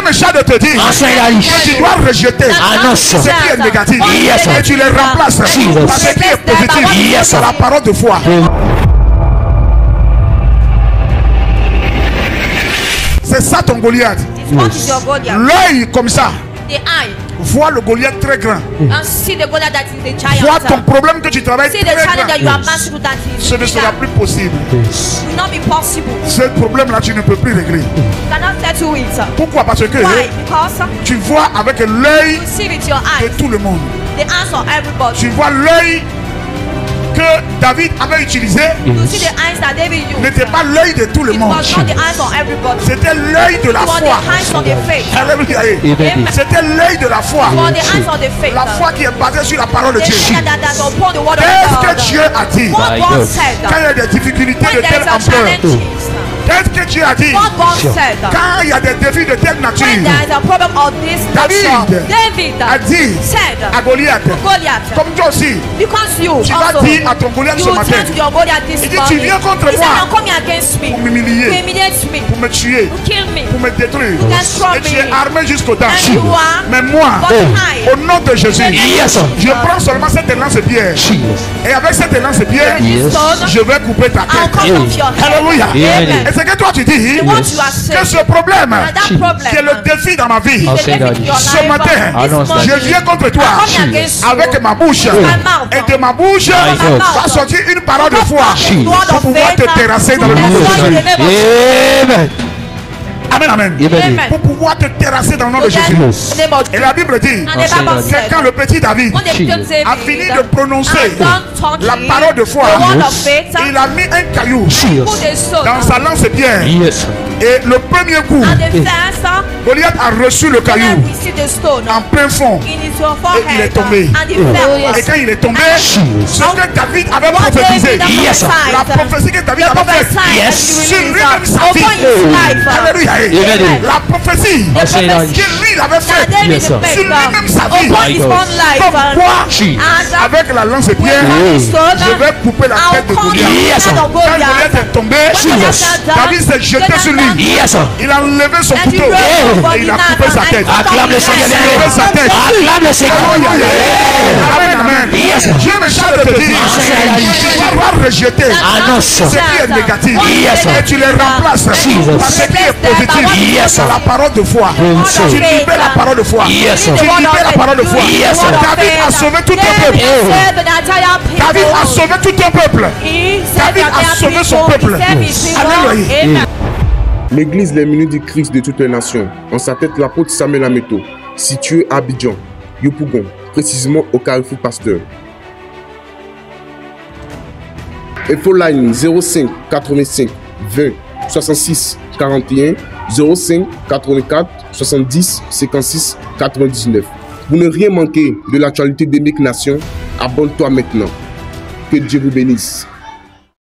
me charge de te dire que tu dois rejeter ce qui est négatif et tu les remplaces par ce qui est positif par la parole de foi. C'est ça ton Goliath. L'œil comme ça voit le Goliath très grand. Vois ton problème que tu travailles très grand. Ce ne sera plus possible. Ce problème-là, tu ne peux plus régler. Pourquoi? Parce que tu vois avec l'œil de tout le monde. Tu vois l'œil que David avait utilisé n'était pas l'œil de tout le monde. C'était l'œil de la foi. C'était l'œil de la foi. La foi qui est basée sur la parole de Dieu. Qu'est-ce que Dieu a dit quand il y a des difficultés de telle ampleur? Qu'est-ce que Dieu a dit quand il y a des défis de telle nature? David a dit à Goliath, comme toi aussi, tu vas dire à ton Goliath ce matin, il dit tu viens contre moi pour m'humilier, pour me tuer, pour me détruire, et tu es armé jusqu'aux dents. Mais moi, au nom de Jésus, je prends seulement cette lance-pierre, et avec cette lance-pierre, je vais couper ta tête. Alléluia. Et c'est que toi tu dis que ce problème qui est le défi dans ma vie, ce matin je viens contre toi avec ma bouche, et de ma bouche va sortir une parole de foi pour pouvoir te terrasser dans le nom de Jésus. Amen, amen. Pour pouvoir te terrasser dans le nom de Jésus. Et la Bible dit que quand le petit David a fini de prononcer la parole de foi, il a mis un caillou dans sa lance-pierre. Et le premier coup, Goliath a reçu le caillou en plein fond. Et il est tombé. Et quand il est tombé, ce que David avait prophétisé, la prophétie que David avait faite sur lui-même sa vie. Alléluia. La prophétie que lui il avait faite sur lui-même sa vie. Comme quoi, avec la lance-pierre, je vais couper la tête de Goliath. Quand Goliath est tombé, David s'est jeté sur lui. Il a enlevé son couteau et il a coupé sa tête. Acclame le Seigneur. Acclame le Seigneur. Amen, amen. Dieu me charge de te dire, tu dois rejeter ce qui est négatif et tu les remplaces par ce qui est positif par la parole de foi. Tu libères la parole de foi. Tu libères la parole de foi. David a sauvé tout un peuple. David a sauvé tout un peuple. David a sauvé son peuple. Alléluia. L'église Les Minutes du Christ de toutes les nations, en sa tête l'apôtre Samuel Ameto, situé à Abidjan, Yopougon, précisément au Carrefour Pasteur. Infoline 05 85 20 66 41 05 84 70 56 99. Pour ne rien manquer de l'actualité des Nations, abonne-toi maintenant. Que Dieu vous bénisse.